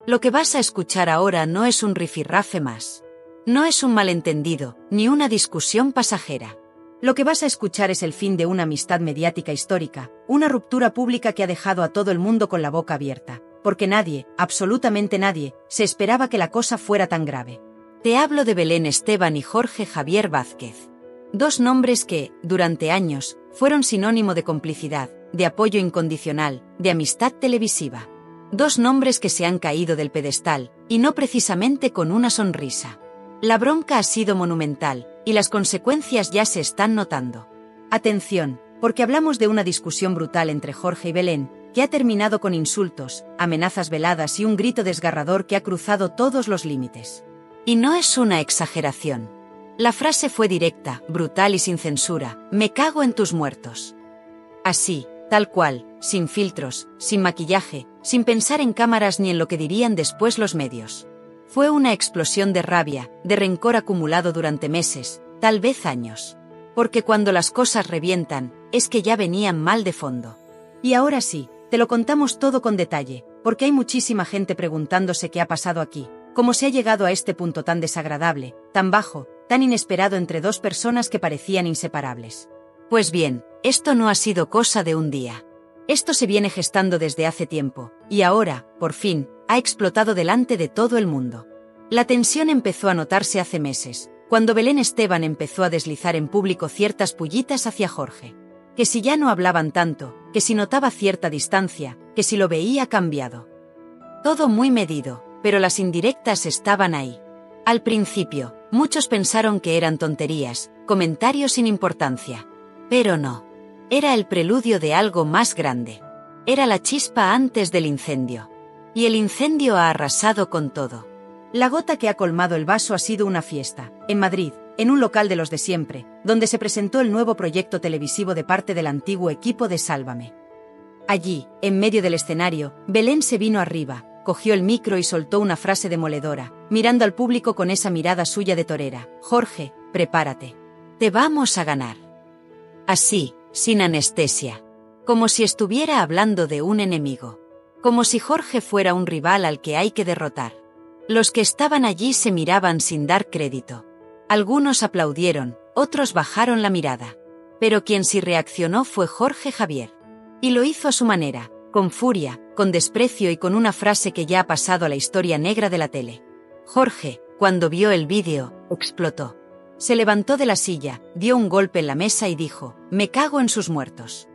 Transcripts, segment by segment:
Lo que vas a escuchar ahora no es un rifirrafe más. No es un malentendido, ni una discusión pasajera. Lo que vas a escuchar es el fin de una amistad mediática histórica, una ruptura pública que ha dejado a todo el mundo con la boca abierta, porque nadie, absolutamente nadie, se esperaba que la cosa fuera tan grave. Te hablo de Belén Esteban y Jorge Javier Vázquez. Dos nombres que, durante años, fueron sinónimo de complicidad, de apoyo incondicional, de amistad televisiva. Dos nombres que se han caído del pedestal, y no precisamente con una sonrisa. La bronca ha sido monumental, y las consecuencias ya se están notando. Atención, porque hablamos de una discusión brutal entre Jorge y Belén, que ha terminado con insultos, amenazas veladas y un grito desgarrador que ha cruzado todos los límites. Y no es una exageración. La frase fue directa, brutal y sin censura: me cago en tus muertos. Así, tal cual, sin filtros, sin maquillaje, sin pensar en cámaras ni en lo que dirían después los medios. Fue una explosión de rabia, de rencor acumulado durante meses, tal vez años. Porque cuando las cosas revientan, es que ya venían mal de fondo. Y ahora sí, te lo contamos todo con detalle, porque hay muchísima gente preguntándose qué ha pasado aquí, cómo se ha llegado a este punto tan desagradable, tan bajo, tan inesperado entre dos personas que parecían inseparables. Pues bien, esto no ha sido cosa de un día. Esto se viene gestando desde hace tiempo, y ahora, por fin, ha explotado delante de todo el mundo. La tensión empezó a notarse hace meses, cuando Belén Esteban empezó a deslizar en público ciertas pullitas hacia Jorge. Que si ya no hablaban tanto, que si notaba cierta distancia, que si lo veía cambiado. Todo muy medido, pero las indirectas estaban ahí. Al principio, muchos pensaron que eran tonterías, comentarios sin importancia. Pero no. Era el preludio de algo más grande. Era la chispa antes del incendio. Y el incendio ha arrasado con todo. La gota que ha colmado el vaso ha sido una fiesta, en Madrid, en un local de los de siempre, donde se presentó el nuevo proyecto televisivo de parte del antiguo equipo de Sálvame. Allí, en medio del escenario, Belén se vino arriba, cogió el micro y soltó una frase demoledora, mirando al público con esa mirada suya de torera: Jorge, prepárate. Te vamos a ganar. Así, sin anestesia. Como si estuviera hablando de un enemigo. Como si Jorge fuera un rival al que hay que derrotar. Los que estaban allí se miraban sin dar crédito. Algunos aplaudieron, otros bajaron la mirada. Pero quien sí reaccionó fue Jorge Javier. Y lo hizo a su manera, con furia, con desprecio y con una frase que ya ha pasado a la historia negra de la tele. Jorge, cuando vio el vídeo, explotó. Se levantó de la silla, dio un golpe en la mesa y dijo: me cago en sus muertos.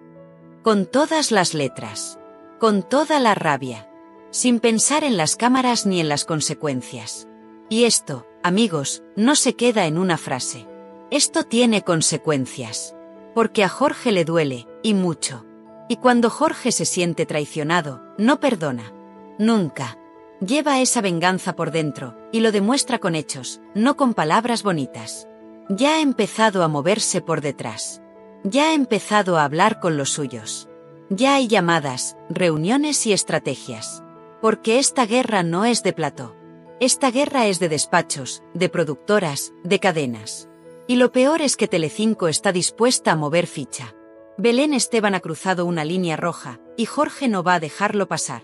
Con todas las letras. Con toda la rabia. Sin pensar en las cámaras ni en las consecuencias. Y esto, amigos, no se queda en una frase. Esto tiene consecuencias. Porque a Jorge le duele, y mucho. Y cuando Jorge se siente traicionado, no perdona. Nunca. Lleva esa venganza por dentro, y lo demuestra con hechos, no con palabras bonitas. Ya ha empezado a moverse por detrás. Ya ha empezado a hablar con los suyos. Ya hay llamadas, reuniones y estrategias. Porque esta guerra no es de plató. Esta guerra es de despachos, de productoras, de cadenas. Y lo peor es que Telecinco está dispuesta a mover ficha. Belén Esteban ha cruzado una línea roja, y Jorge no va a dejarlo pasar.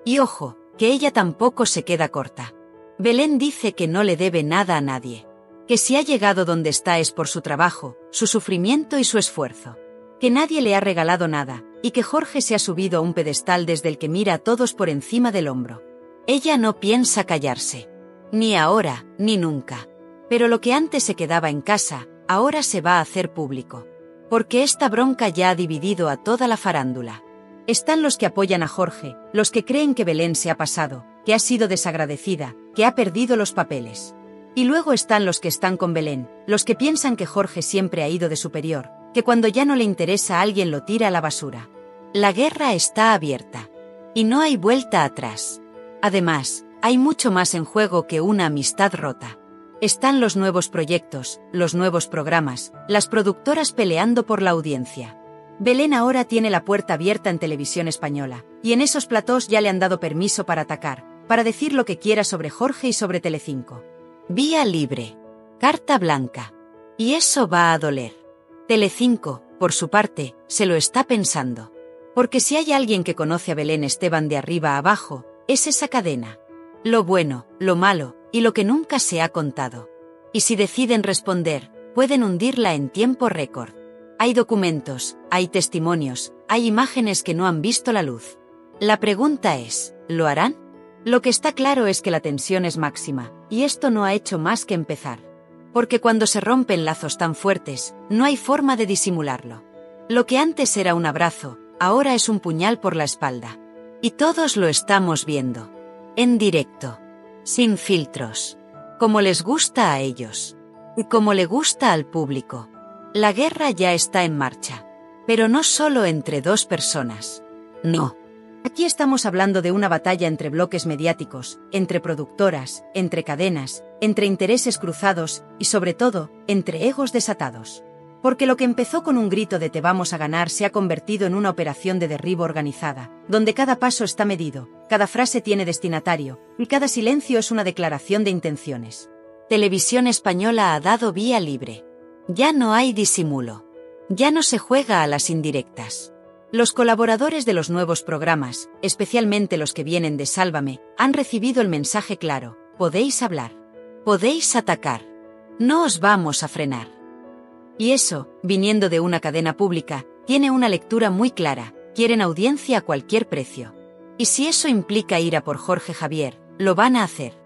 Y ojo, que ella tampoco se queda corta. Belén dice que no le debe nada a nadie. Que si ha llegado donde está es por su trabajo, su sufrimiento y su esfuerzo. Que nadie le ha regalado nada, y que Jorge se ha subido a un pedestal desde el que mira a todos por encima del hombro. Ella no piensa callarse. Ni ahora, ni nunca. Pero lo que antes se quedaba en casa, ahora se va a hacer público. Porque esta bronca ya ha dividido a toda la farándula. Están los que apoyan a Jorge, los que creen que Belén se ha pasado, que ha sido desagradecida, que ha perdido los papeles. Y luego están los que están con Belén, los que piensan que Jorge siempre ha ido de superior, que cuando ya no le interesa a alguien lo tira a la basura. La guerra está abierta. Y no hay vuelta atrás. Además, hay mucho más en juego que una amistad rota. Están los nuevos proyectos, los nuevos programas, las productoras peleando por la audiencia. Belén ahora tiene la puerta abierta en Televisión Española, y en esos platós ya le han dado permiso para atacar, para decir lo que quiera sobre Jorge y sobre Telecinco. Vía libre. Carta blanca. Y eso va a doler. Telecinco, por su parte, se lo está pensando. Porque si hay alguien que conoce a Belén Esteban de arriba a abajo, es esa cadena. Lo bueno, lo malo, y lo que nunca se ha contado. Y si deciden responder, pueden hundirla en tiempo récord. Hay documentos, hay testimonios, hay imágenes que no han visto la luz. La pregunta es, ¿lo harán? Lo que está claro es que la tensión es máxima, y esto no ha hecho más que empezar. Porque cuando se rompen lazos tan fuertes, no hay forma de disimularlo. Lo que antes era un abrazo, ahora es un puñal por la espalda. Y todos lo estamos viendo. En directo. Sin filtros. Como les gusta a ellos. Y como le gusta al público. La guerra ya está en marcha. Pero no solo entre dos personas. No. Aquí estamos hablando de una batalla entre bloques mediáticos, entre productoras, entre cadenas, entre intereses cruzados y, sobre todo, entre egos desatados. Porque lo que empezó con un grito de "te vamos a ganar" se ha convertido en una operación de derribo organizada, donde cada paso está medido, cada frase tiene destinatario, y cada silencio es una declaración de intenciones. Televisión Española ha dado vía libre. Ya no hay disimulo. Ya no se juega a las indirectas. Los colaboradores de los nuevos programas, especialmente los que vienen de Sálvame, han recibido el mensaje claro: podéis hablar. Podéis atacar. No os vamos a frenar. Y eso, viniendo de una cadena pública, tiene una lectura muy clara: quieren audiencia a cualquier precio. Y si eso implica ir a por Jorge Javier, lo van a hacer.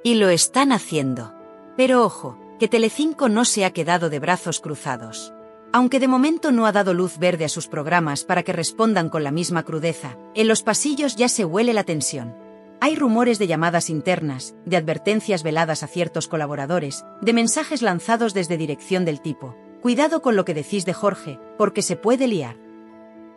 Y lo están haciendo. Pero ojo, que Telecinco no se ha quedado de brazos cruzados. Aunque de momento no ha dado luz verde a sus programas para que respondan con la misma crudeza, en los pasillos ya se huele la tensión. Hay rumores de llamadas internas, de advertencias veladas a ciertos colaboradores, de mensajes lanzados desde dirección del tipo: cuidado con lo que decís de Jorge, porque se puede liar.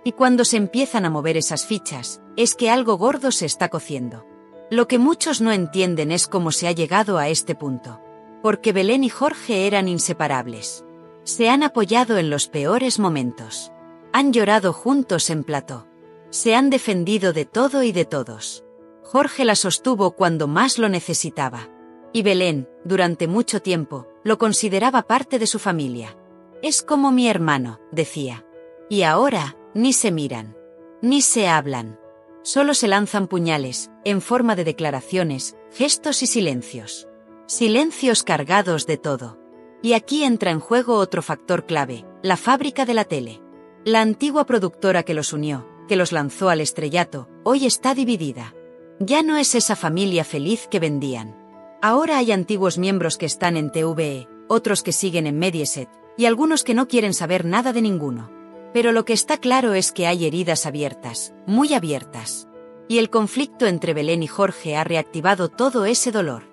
Y cuando se empiezan a mover esas fichas, es que algo gordo se está cociendo. Lo que muchos no entienden es cómo se ha llegado a este punto. Porque Belén y Jorge eran inseparables. Se han apoyado en los peores momentos. Han llorado juntos en plató. Se han defendido de todo y de todos. Jorge la sostuvo cuando más lo necesitaba. Y Belén, durante mucho tiempo, lo consideraba parte de su familia. Es como mi hermano, decía. Y ahora, ni se miran. Ni se hablan. Solo se lanzan puñales, en forma de declaraciones, gestos y silencios. Silencios cargados de todo. Y aquí entra en juego otro factor clave: la fábrica de la tele. La antigua productora que los unió, que los lanzó al estrellato, hoy está dividida. Ya no es esa familia feliz que vendían. Ahora hay antiguos miembros que están en TVE, otros que siguen en Mediaset, y algunos que no quieren saber nada de ninguno. Pero lo que está claro es que hay heridas abiertas, muy abiertas. Y el conflicto entre Belén y Jorge ha reactivado todo ese dolor.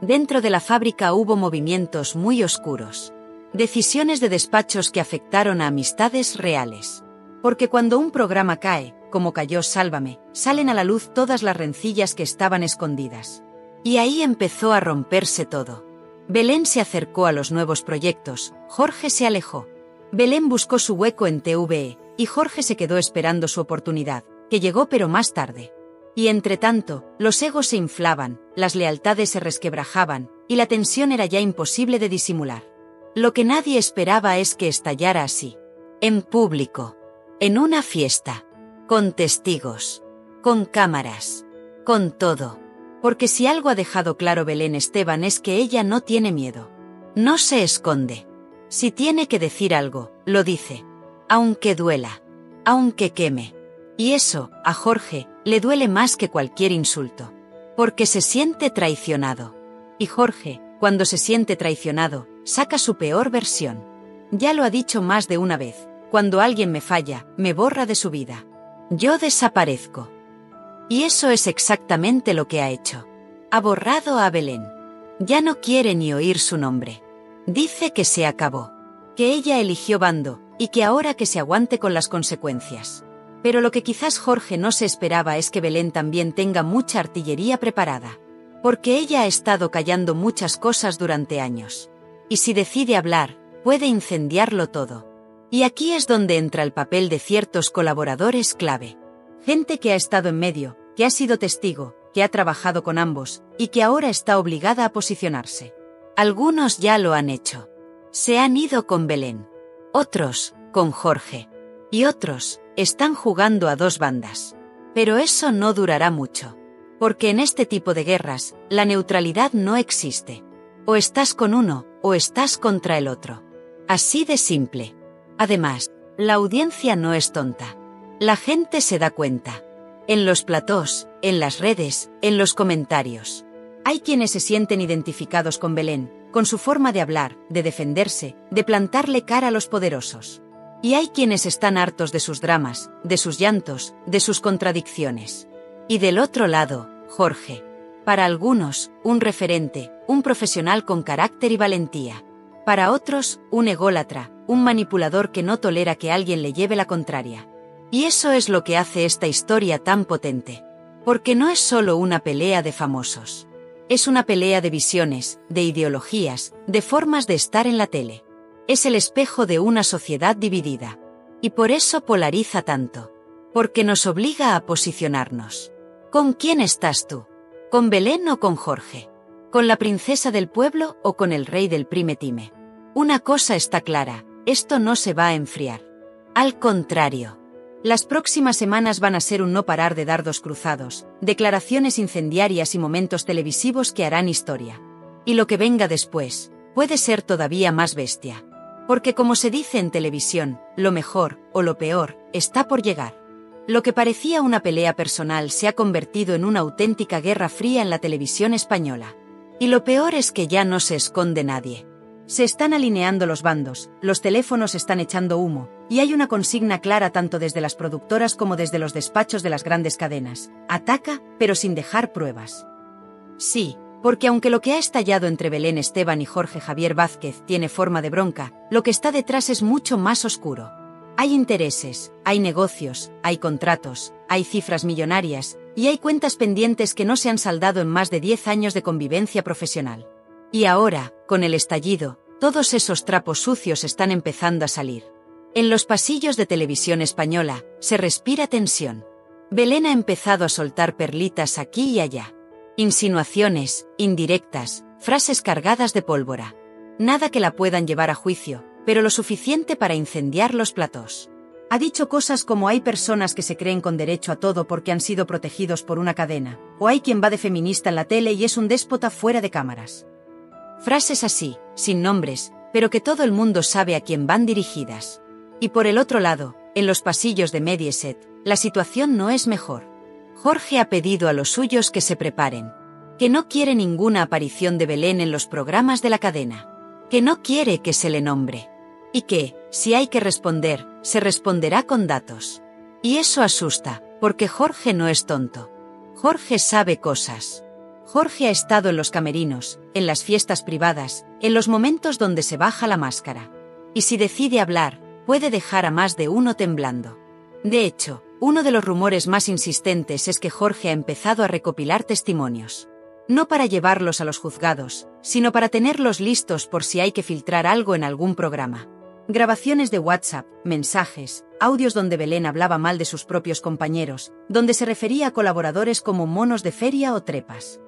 Dentro de la fábrica hubo movimientos muy oscuros. Decisiones de despachos que afectaron a amistades reales. Porque cuando un programa cae, como cayó Sálvame, salen a la luz todas las rencillas que estaban escondidas. Y ahí empezó a romperse todo. Belén se acercó a los nuevos proyectos, Jorge se alejó. Belén buscó su hueco en TVE, y Jorge se quedó esperando su oportunidad, que llegó pero más tarde. Y entre tanto, los egos se inflaban, las lealtades se resquebrajaban, y la tensión era ya imposible de disimular. Lo que nadie esperaba es que estallara así. En público. En una fiesta. Con testigos. Con cámaras. Con todo. Porque si algo ha dejado claro Belén Esteban es que ella no tiene miedo. No se esconde. Si tiene que decir algo, lo dice. Aunque duela. Aunque queme. Y eso, a Jorge, le duele más que cualquier insulto. Porque se siente traicionado. Y Jorge, cuando se siente traicionado, saca su peor versión. Ya lo ha dicho más de una vez: cuando alguien me falla, me borra de su vida. Yo desaparezco. Y eso es exactamente lo que ha hecho. Ha borrado a Belén. Ya no quiere ni oír su nombre. Dice que se acabó. Que ella eligió bando, y que ahora que se aguante con las consecuencias. Pero lo que quizás Jorge no se esperaba es que Belén también tenga mucha artillería preparada. Porque ella ha estado callando muchas cosas durante años. Y si decide hablar, puede incendiarlo todo. Y aquí es donde entra el papel de ciertos colaboradores clave. Gente que ha estado en medio, que ha sido testigo, que ha trabajado con ambos, y que ahora está obligada a posicionarse. Algunos ya lo han hecho. Se han ido con Belén. Otros, con Jorge. Y otros, están jugando a dos bandas. Pero eso no durará mucho. Porque en este tipo de guerras, la neutralidad no existe. O estás con uno, o estás contra el otro. Así de simple. Además, la audiencia no es tonta. La gente se da cuenta. En los platós, en las redes, en los comentarios. Hay quienes se sienten identificados con Belén, con su forma de hablar, de defenderse, de plantarle cara a los poderosos. Y hay quienes están hartos de sus dramas, de sus llantos, de sus contradicciones. Y del otro lado, Jorge. Para algunos, un referente, un profesional con carácter y valentía. Para otros, un ególatra, un manipulador que no tolera que alguien le lleve la contraria. Y eso es lo que hace esta historia tan potente. Porque no es solo una pelea de famosos. Es una pelea de visiones, de ideologías, de formas de estar en la tele. Es el espejo de una sociedad dividida. Y por eso polariza tanto. Porque nos obliga a posicionarnos. ¿Con quién estás tú? ¿Con Belén o con Jorge? ¿Con la princesa del pueblo o con el rey del primetime? Una cosa está clara, esto no se va a enfriar. Al contrario. Las próximas semanas van a ser un no parar de dardos cruzados, declaraciones incendiarias y momentos televisivos que harán historia. Y lo que venga después, puede ser todavía más bestia. Porque como se dice en televisión, lo mejor, o lo peor, está por llegar. Lo que parecía una pelea personal se ha convertido en una auténtica guerra fría en la televisión española. Y lo peor es que ya no se esconde nadie. Se están alineando los bandos, los teléfonos están echando humo, y hay una consigna clara tanto desde las productoras como desde los despachos de las grandes cadenas. Ataca, pero sin dejar pruebas. Sí, porque aunque lo que ha estallado entre Belén Esteban y Jorge Javier Vázquez tiene forma de bronca, lo que está detrás es mucho más oscuro. Hay intereses, hay negocios, hay contratos, hay cifras millonarias, y hay cuentas pendientes que no se han saldado en más de 10 años de convivencia profesional. Y ahora, con el estallido, todos esos trapos sucios están empezando a salir. En los pasillos de televisión española, se respira tensión. Belén ha empezado a soltar perlitas aquí y allá. Insinuaciones, indirectas, frases cargadas de pólvora. Nada que la puedan llevar a juicio, pero lo suficiente para incendiar los platós. Ha dicho cosas como hay personas que se creen con derecho a todo porque han sido protegidos por una cadena, o hay quien va de feminista en la tele y es un déspota fuera de cámaras. Frases así, sin nombres, pero que todo el mundo sabe a quién van dirigidas. Y por el otro lado, en los pasillos de Mediaset, la situación no es mejor. Jorge ha pedido a los suyos que se preparen. Que no quiere ninguna aparición de Belén en los programas de la cadena. Que no quiere que se le nombre. Y que, si hay que responder, se responderá con datos. Y eso asusta, porque Jorge no es tonto. Jorge sabe cosas. Jorge ha estado en los camerinos, en las fiestas privadas, en los momentos donde se baja la máscara. Y si decide hablar, puede dejar a más de uno temblando. De hecho, uno de los rumores más insistentes es que Jorge ha empezado a recopilar testimonios. No para llevarlos a los juzgados, sino para tenerlos listos por si hay que filtrar algo en algún programa. Grabaciones de WhatsApp, mensajes, audios donde Belén hablaba mal de sus propios compañeros, donde se refería a colaboradores como monos de feria o trepas.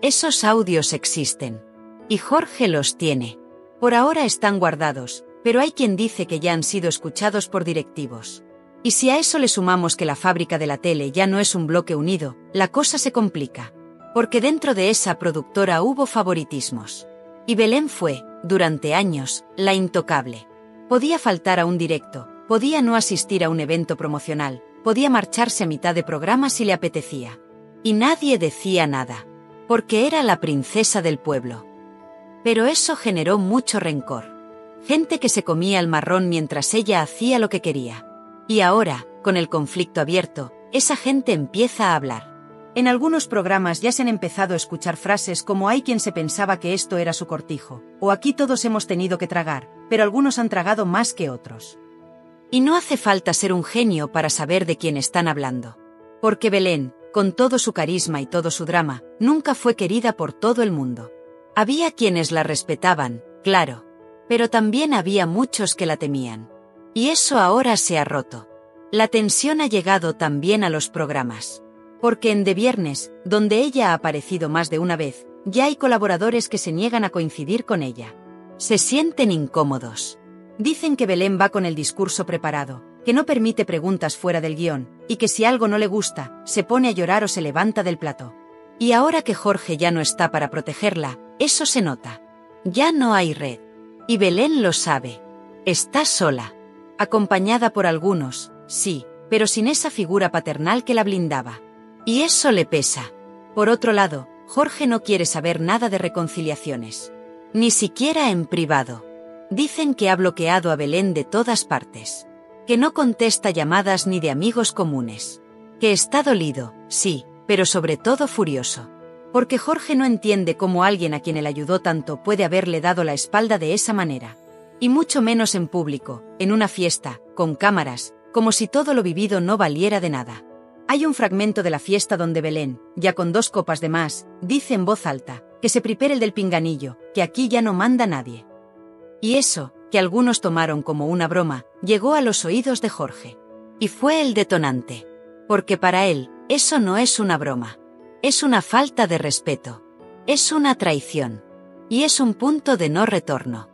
Esos audios existen. Y Jorge los tiene. Por ahora están guardados, pero hay quien dice que ya han sido escuchados por directivos. Y si a eso le sumamos que la fábrica de la tele ya no es un bloque unido, la cosa se complica. Porque dentro de esa productora hubo favoritismos. Y Belén fue, durante años, la intocable. Podía faltar a un directo, podía no asistir a un evento promocional, podía marcharse a mitad de programa si le apetecía. Y nadie decía nada. Porque era la princesa del pueblo. Pero eso generó mucho rencor. Gente que se comía el marrón mientras ella hacía lo que quería. Y ahora, con el conflicto abierto, esa gente empieza a hablar. En algunos programas ya se han empezado a escuchar frases como hay quien se pensaba que esto era su cortijo, o aquí todos hemos tenido que tragar, pero algunos han tragado más que otros. Y no hace falta ser un genio para saber de quién están hablando. Porque Belén, con todo su carisma y todo su drama, nunca fue querida por todo el mundo. Había quienes la respetaban, claro, pero también había muchos que la temían. Y eso ahora se ha roto. La tensión ha llegado también a los programas. Porque en De Viernes, donde ella ha aparecido más de una vez, ya hay colaboradores que se niegan a coincidir con ella. Se sienten incómodos. Dicen que Belén va con el discurso preparado, que no permite preguntas fuera del guión, y que si algo no le gusta, se pone a llorar o se levanta del plató. Y ahora que Jorge ya no está para protegerla, eso se nota. Ya no hay red. Y Belén lo sabe. Está sola. Acompañada por algunos, sí, pero sin esa figura paternal que la blindaba. Y eso le pesa. Por otro lado, Jorge no quiere saber nada de reconciliaciones. Ni siquiera en privado. Dicen que ha bloqueado a Belén de todas partes. Que no contesta llamadas ni de amigos comunes. Que está dolido, sí, pero sobre todo furioso. Porque Jorge no entiende cómo alguien a quien él ayudó tanto puede haberle dado la espalda de esa manera. Y mucho menos en público, en una fiesta, con cámaras, como si todo lo vivido no valiera de nada. Hay un fragmento de la fiesta donde Belén, ya con 2 copas de más, dice en voz alta, que se prepare el del pinganillo, que aquí ya no manda nadie. Y eso, que algunos tomaron como una broma, llegó a los oídos de Jorge. Y fue el detonante. Porque para él, eso no es una broma. Es una falta de respeto. Es una traición. Y es un punto de no retorno.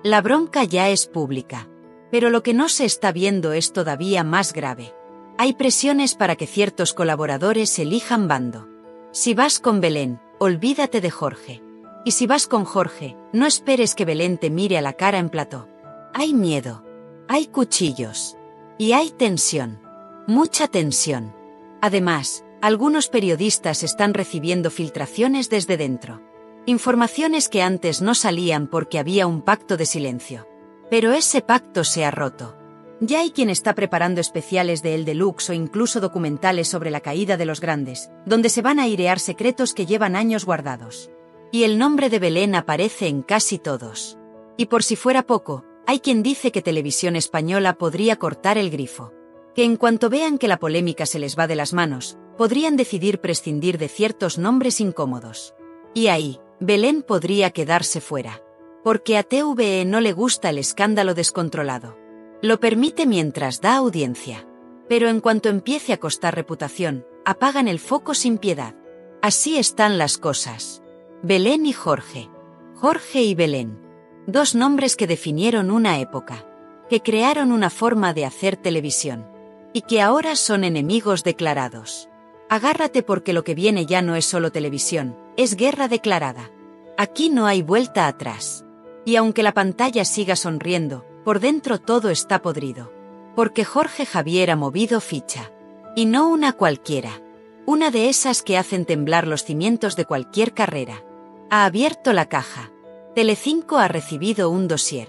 La bronca ya es pública. Pero lo que no se está viendo es todavía más grave. Hay presiones para que ciertos colaboradores elijan bando. Si vas con Belén, olvídate de Jorge. Y si vas con Jorge, no esperes que Belén te mire a la cara en plató. Hay miedo. Hay cuchillos. Y hay tensión. Mucha tensión. Además, algunos periodistas están recibiendo filtraciones desde dentro. Informaciones que antes no salían porque había un pacto de silencio. Pero ese pacto se ha roto. Ya hay quien está preparando especiales de El Deluxe o incluso documentales sobre la caída de los grandes, donde se van a airear secretos que llevan años guardados. Y el nombre de Belén aparece en casi todos. Y por si fuera poco, hay quien dice que Televisión Española podría cortar el grifo. Que en cuanto vean que la polémica se les va de las manos, podrían decidir prescindir de ciertos nombres incómodos. Y ahí, Belén podría quedarse fuera. Porque a TVE no le gusta el escándalo descontrolado. Lo permite mientras da audiencia. Pero en cuanto empiece a costar reputación, apagan el foco sin piedad. Así están las cosas. Belén y Jorge. Jorge y Belén. 2 nombres que definieron una época. Que crearon una forma de hacer televisión. Y que ahora son enemigos declarados. Agárrate porque lo que viene ya no es solo televisión, es guerra declarada. Aquí no hay vuelta atrás. Y aunque la pantalla siga sonriendo, por dentro todo está podrido. Porque Jorge Javier ha movido ficha. Y no una cualquiera. Una de esas que hacen temblar los cimientos de cualquier carrera. Ha abierto la caja. Telecinco ha recibido un dossier.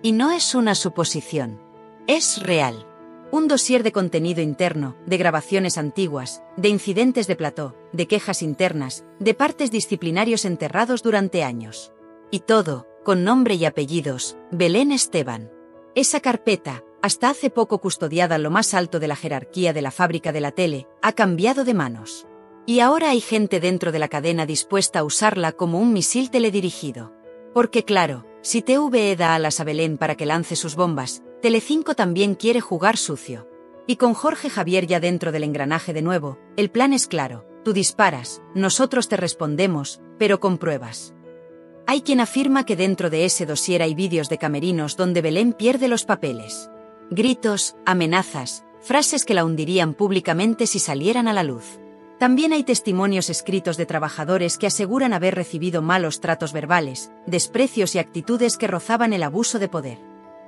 Y no es una suposición. Es real. Un dossier de contenido interno, de grabaciones antiguas, de incidentes de plató, de quejas internas, de partes disciplinarios enterrados durante años. Y todo, con nombre y apellidos, Belén Esteban. Esa carpeta, hasta hace poco custodiada en lo más alto de la jerarquía de la fábrica de la tele, ha cambiado de manos. Y ahora hay gente dentro de la cadena dispuesta a usarla como un misil teledirigido. Porque claro, si TVE da alas a Belén para que lance sus bombas, Telecinco también quiere jugar sucio. Y con Jorge Javier ya dentro del engranaje de nuevo, el plan es claro: tú disparas, nosotros te respondemos, pero con pruebas. Hay quien afirma que dentro de ese dossier hay vídeos de camerinos donde Belén pierde los papeles. Gritos, amenazas, frases que la hundirían públicamente si salieran a la luz. También hay testimonios escritos de trabajadores que aseguran haber recibido malos tratos verbales, desprecios y actitudes que rozaban el abuso de poder.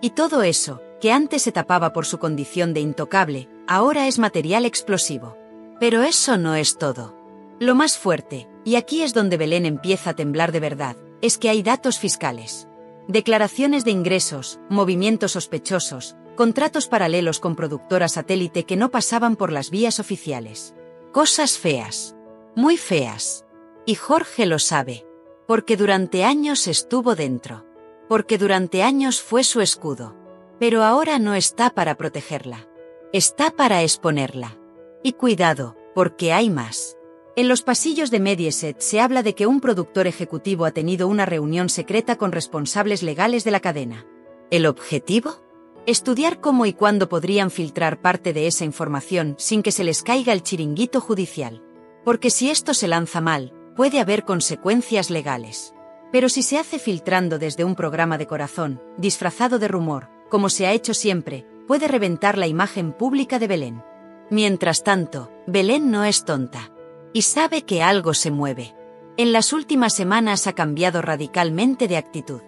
Y todo eso, que antes se tapaba por su condición de intocable, ahora es material explosivo. Pero eso no es todo. Lo más fuerte, y aquí es donde Belén empieza a temblar de verdad, es que hay datos fiscales. Declaraciones de ingresos, movimientos sospechosos, contratos paralelos con productoras satélite que no pasaban por las vías oficiales. Cosas feas. Muy feas. Y Jorge lo sabe. Porque durante años estuvo dentro. Porque durante años fue su escudo. Pero ahora no está para protegerla. Está para exponerla. Y cuidado, porque hay más. En los pasillos de Mediaset se habla de que un productor ejecutivo ha tenido una reunión secreta con responsables legales de la cadena. ¿El objetivo? Estudiar cómo y cuándo podrían filtrar parte de esa información sin que se les caiga el chiringuito judicial. Porque si esto se lanza mal, puede haber consecuencias legales. Pero si se hace filtrando desde un programa de corazón, disfrazado de rumor, como se ha hecho siempre, puede reventar la imagen pública de Belén. Mientras tanto, Belén no es tonta. Y sabe que algo se mueve. En las últimas semanas ha cambiado radicalmente de actitud.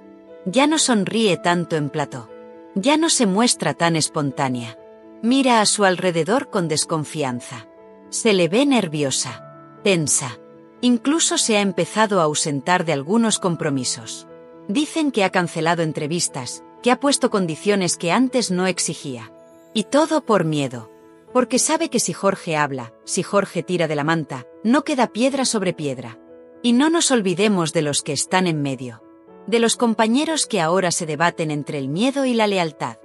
Ya no sonríe tanto en plató. Ya no se muestra tan espontánea. Mira a su alrededor con desconfianza. Se le ve nerviosa, tensa. Incluso se ha empezado a ausentar de algunos compromisos. Dicen que ha cancelado entrevistas, que ha puesto condiciones que antes no exigía. Y todo por miedo. Porque sabe que si Jorge habla, si Jorge tira de la manta, no queda piedra sobre piedra. Y no nos olvidemos de los que están en medio. De los compañeros que ahora se debaten entre el miedo y la lealtad.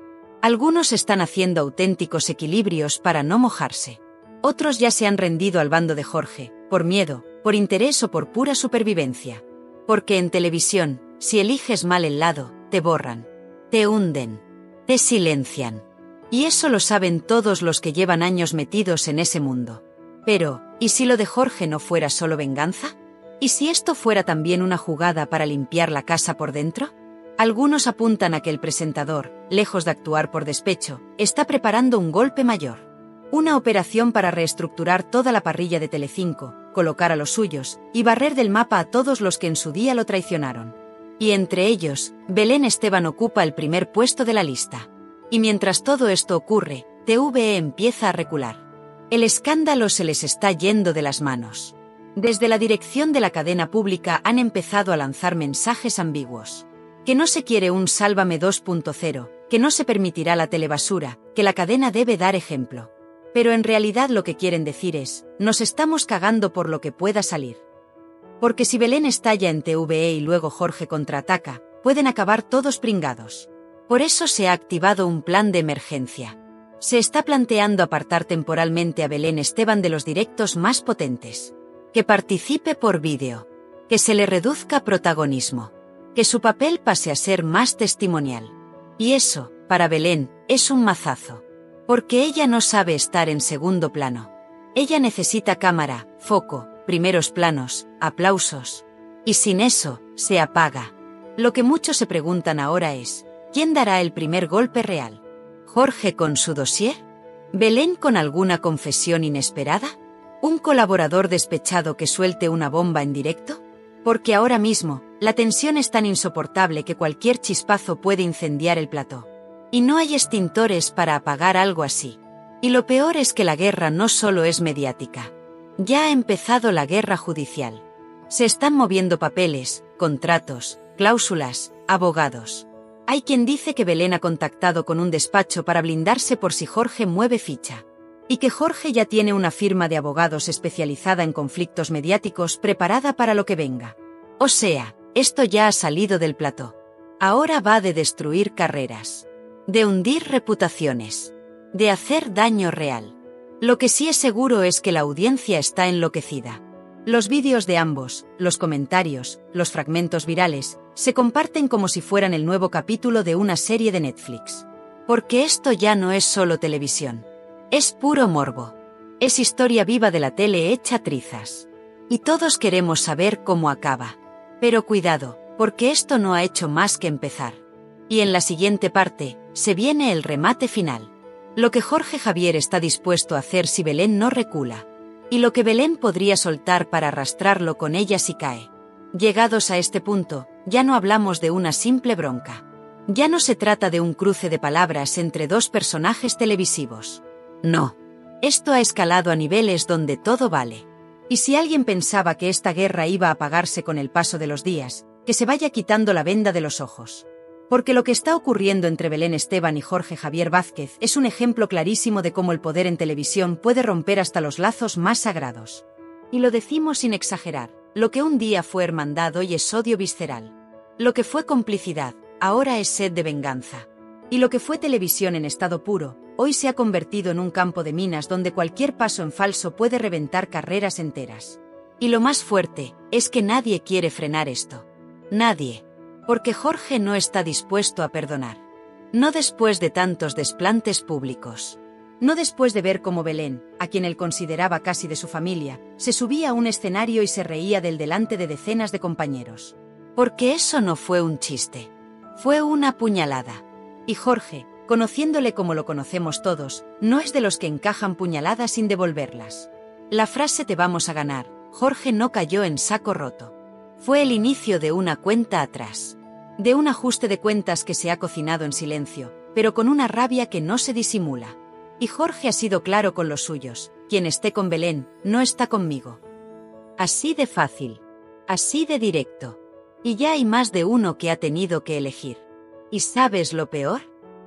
Algunos están haciendo auténticos equilibrios para no mojarse. Otros ya se han rendido al bando de Jorge, por miedo, por interés o por pura supervivencia. Porque en televisión, si eliges mal el lado, te borran, te hunden, te silencian. Y eso lo saben todos los que llevan años metidos en ese mundo. Pero, ¿y si lo de Jorge no fuera solo venganza? ¿Y si esto fuera también una jugada para limpiar la casa por dentro? Algunos apuntan a que el presentador, lejos de actuar por despecho, está preparando un golpe mayor. Una operación para reestructurar toda la parrilla de Telecinco, colocar a los suyos y barrer del mapa a todos los que en su día lo traicionaron. Y entre ellos, Belén Esteban ocupa el primer puesto de la lista. Y mientras todo esto ocurre, TVE empieza a recular. El escándalo se les está yendo de las manos. Desde la dirección de la cadena pública han empezado a lanzar mensajes ambiguos. Que no se quiere un Sálvame 2.0, que no se permitirá la telebasura, que la cadena debe dar ejemplo. Pero en realidad lo que quieren decir es, nos estamos cagando por lo que pueda salir. Porque si Belén estalla en TVE y luego Jorge contraataca, pueden acabar todos pringados. Por eso se ha activado un plan de emergencia. Se está planteando apartar temporalmente a Belén Esteban de los directos más potentes. Que participe por vídeo. Que se le reduzca protagonismo. Que su papel pase a ser más testimonial. Y eso, para Belén, es un mazazo. Porque ella no sabe estar en segundo plano. Ella necesita cámara, foco, primeros planos, aplausos. Y sin eso, se apaga. Lo que muchos se preguntan ahora es, ¿quién dará el primer golpe real? ¿Jorge con su dossier? ¿Belén con alguna confesión inesperada? ¿Un colaborador despechado que suelte una bomba en directo? Porque ahora mismo, la tensión es tan insoportable que cualquier chispazo puede incendiar el plató. Y no hay extintores para apagar algo así. Y lo peor es que la guerra no solo es mediática. Ya ha empezado la guerra judicial. Se están moviendo papeles, contratos, cláusulas, abogados. Hay quien dice que Belén ha contactado con un despacho para blindarse por si Jorge mueve ficha. Y que Jorge ya tiene una firma de abogados especializada en conflictos mediáticos preparada para lo que venga. O sea, esto ya ha salido del plató. Ahora va de destruir carreras. De hundir reputaciones. De hacer daño real. Lo que sí es seguro es que la audiencia está enloquecida. Los vídeos de ambos, los comentarios, los fragmentos virales, se comparten como si fueran el nuevo capítulo de una serie de Netflix. Porque esto ya no es solo televisión. Es puro morbo. Es historia viva de la tele hecha trizas. Y todos queremos saber cómo acaba. Pero cuidado, porque esto no ha hecho más que empezar. Y en la siguiente parte, se viene el remate final. Lo que Jorge Javier está dispuesto a hacer si Belén no recula. Y lo que Belén podría soltar para arrastrarlo con ella si cae. Llegados a este punto, ya no hablamos de una simple bronca. Ya no se trata de un cruce de palabras entre dos personajes televisivos. No. Esto ha escalado a niveles donde todo vale. Y si alguien pensaba que esta guerra iba a apagarse con el paso de los días, que se vaya quitando la venda de los ojos. Porque lo que está ocurriendo entre Belén Esteban y Jorge Javier Vázquez es un ejemplo clarísimo de cómo el poder en televisión puede romper hasta los lazos más sagrados. Y lo decimos sin exagerar, lo que un día fue hermandad hoy es odio visceral. Lo que fue complicidad, ahora es sed de venganza. Y lo que fue televisión en estado puro, hoy se ha convertido en un campo de minas donde cualquier paso en falso puede reventar carreras enteras. Y lo más fuerte, es que nadie quiere frenar esto. Nadie. Porque Jorge no está dispuesto a perdonar. No después de tantos desplantes públicos. No después de ver cómo Belén, a quien él consideraba casi de su familia, se subía a un escenario y se reía del delante de decenas de compañeros. Porque eso no fue un chiste. Fue una puñalada. Y Jorge, conociéndole como lo conocemos todos, no es de los que encajan puñaladas sin devolverlas. La frase "te vamos a ganar" Jorge no cayó en saco roto. Fue el inicio de una cuenta atrás. De un ajuste de cuentas que se ha cocinado en silencio, pero con una rabia que no se disimula. Y Jorge ha sido claro con los suyos: quien esté con Belén, no está conmigo. Así de fácil. Así de directo. Y ya hay más de uno que ha tenido que elegir. ¿Y sabes lo peor?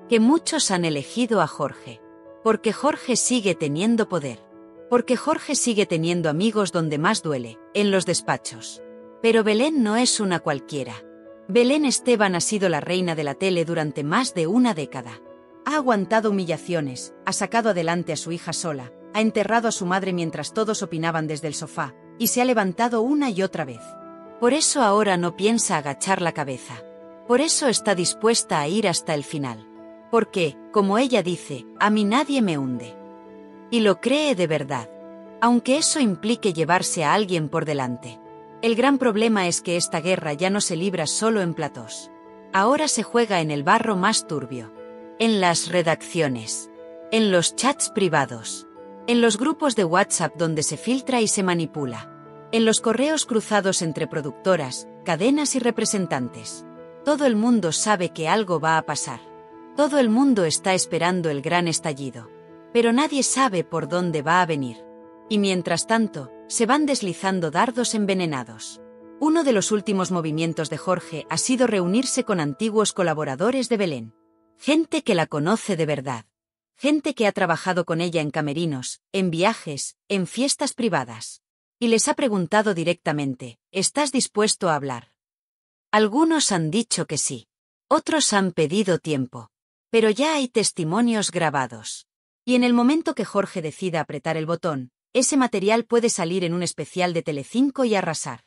Que muchos han elegido a Jorge. Porque Jorge sigue teniendo poder. Porque Jorge sigue teniendo amigos donde más duele, en los despachos. Pero Belén no es una cualquiera. Belén Esteban ha sido la reina de la tele durante más de una década. Ha aguantado humillaciones, ha sacado adelante a su hija sola, ha enterrado a su madre mientras todos opinaban desde el sofá, y se ha levantado una y otra vez. Por eso ahora no piensa agachar la cabeza. Por eso está dispuesta a ir hasta el final. Porque, como ella dice, a mí nadie me hunde. Y lo cree de verdad. Aunque eso implique llevarse a alguien por delante. El gran problema es que esta guerra ya no se libra solo en platós. Ahora se juega en el barro más turbio. En las redacciones. En los chats privados. En los grupos de WhatsApp donde se filtra y se manipula. En los correos cruzados entre productoras, cadenas y representantes. Todo el mundo sabe que algo va a pasar. Todo el mundo está esperando el gran estallido. Pero nadie sabe por dónde va a venir. Y mientras tanto, se van deslizando dardos envenenados. Uno de los últimos movimientos de Jorge ha sido reunirse con antiguos colaboradores de Belén. Gente que la conoce de verdad. Gente que ha trabajado con ella en camerinos, en viajes, en fiestas privadas. Y les ha preguntado directamente: ¿estás dispuesto a hablar? Algunos han dicho que sí. Otros han pedido tiempo. Pero ya hay testimonios grabados. Y en el momento que Jorge decida apretar el botón, ese material puede salir en un especial de Telecinco y arrasar.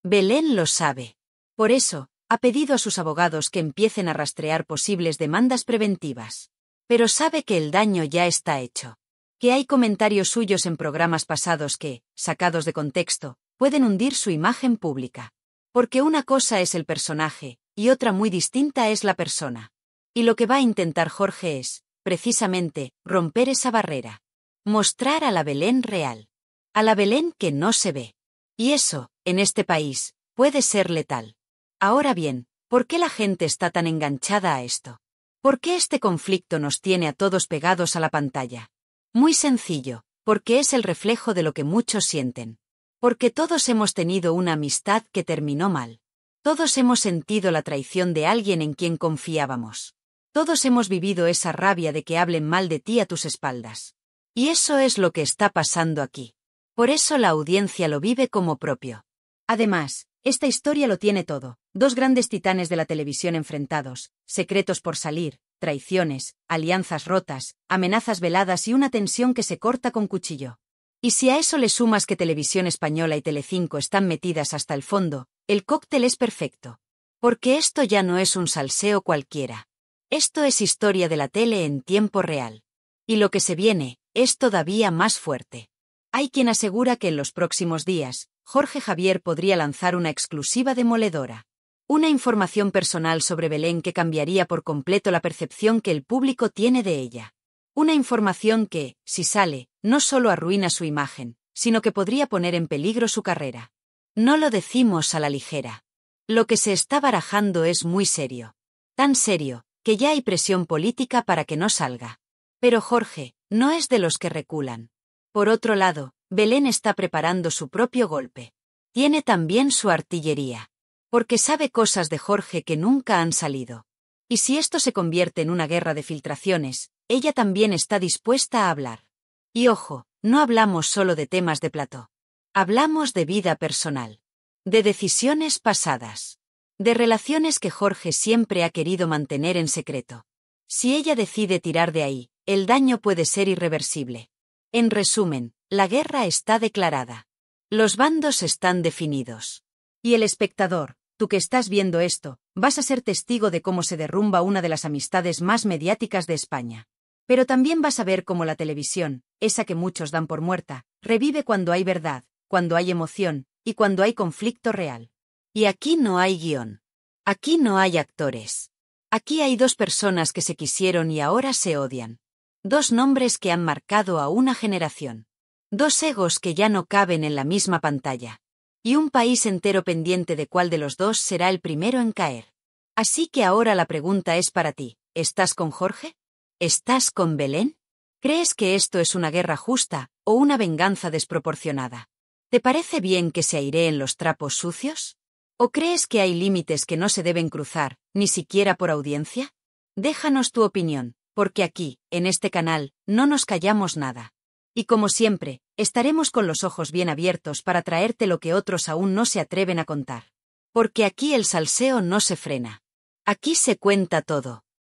Belén lo sabe. Por eso, ha pedido a sus abogados que empiecen a rastrear posibles demandas preventivas. Pero sabe que el daño ya está hecho. Que hay comentarios suyos en programas pasados que, sacados de contexto, pueden hundir su imagen pública. Porque una cosa es el personaje, y otra muy distinta es la persona. Y lo que va a intentar Jorge es, precisamente, romper esa barrera. Mostrar a la Belén real. A la Belén que no se ve. Y eso, en este país, puede ser letal. Ahora bien, ¿por qué la gente está tan enganchada a esto? ¿Por qué este conflicto nos tiene a todos pegados a la pantalla? Muy sencillo, porque es el reflejo de lo que muchos sienten. Porque todos hemos tenido una amistad que terminó mal. Todos hemos sentido la traición de alguien en quien confiábamos. Todos hemos vivido esa rabia de que hablen mal de ti a tus espaldas. Y eso es lo que está pasando aquí. Por eso la audiencia lo vive como propio. Además, esta historia lo tiene todo: dos grandes titanes de la televisión enfrentados, secretos por salir, traiciones, alianzas rotas, amenazas veladas y una tensión que se corta con cuchillo. Y si a eso le sumas que Televisión Española y Telecinco están metidas hasta el fondo, el cóctel es perfecto. Porque esto ya no es un salseo cualquiera. Esto es historia de la tele en tiempo real. Y lo que se viene es todavía más fuerte. Hay quien asegura que en los próximos días, Jorge Javier podría lanzar una exclusiva demoledora. Una información personal sobre Belén que cambiaría por completo la percepción que el público tiene de ella. Una información que, si sale, no solo arruina su imagen, sino que podría poner en peligro su carrera. No lo decimos a la ligera. Lo que se está barajando es muy serio. Tan serio, que ya hay presión política para que no salga. Pero Jorge no es de los que reculan. Por otro lado, Belén está preparando su propio golpe. Tiene también su artillería. Porque sabe cosas de Jorge que nunca han salido. Y si esto se convierte en una guerra de filtraciones, ella también está dispuesta a hablar. Y ojo, no hablamos solo de temas de plató. Hablamos de vida personal. De decisiones pasadas. De relaciones que Jorge siempre ha querido mantener en secreto. Si ella decide tirar de ahí, el daño puede ser irreversible. En resumen, la guerra está declarada. Los bandos están definidos. Y el espectador, tú que estás viendo esto, vas a ser testigo de cómo se derrumba una de las amistades más mediáticas de España. Pero también vas a ver cómo la televisión, esa que muchos dan por muerta, revive cuando hay verdad, cuando hay emoción, y cuando hay conflicto real. Y aquí no hay guión. Aquí no hay actores. Aquí hay dos personas que se quisieron y ahora se odian. Dos nombres que han marcado a una generación. Dos egos que ya no caben en la misma pantalla. Y un país entero pendiente de cuál de los dos será el primero en caer. Así que ahora la pregunta es para ti. ¿Estás con Jorge? ¿Estás con Belén? ¿Crees que esto es una guerra justa o una venganza desproporcionada? ¿Te parece bien que se aireen los trapos sucios? ¿O crees que hay límites que no se deben cruzar, ni siquiera por audiencia? Déjanos tu opinión, porque aquí, en este canal, no nos callamos nada. Y como siempre, estaremos con los ojos bien abiertos para traerte lo que otros aún no se atreven a contar. Porque aquí el salseo no se frena. Aquí se cuenta todo.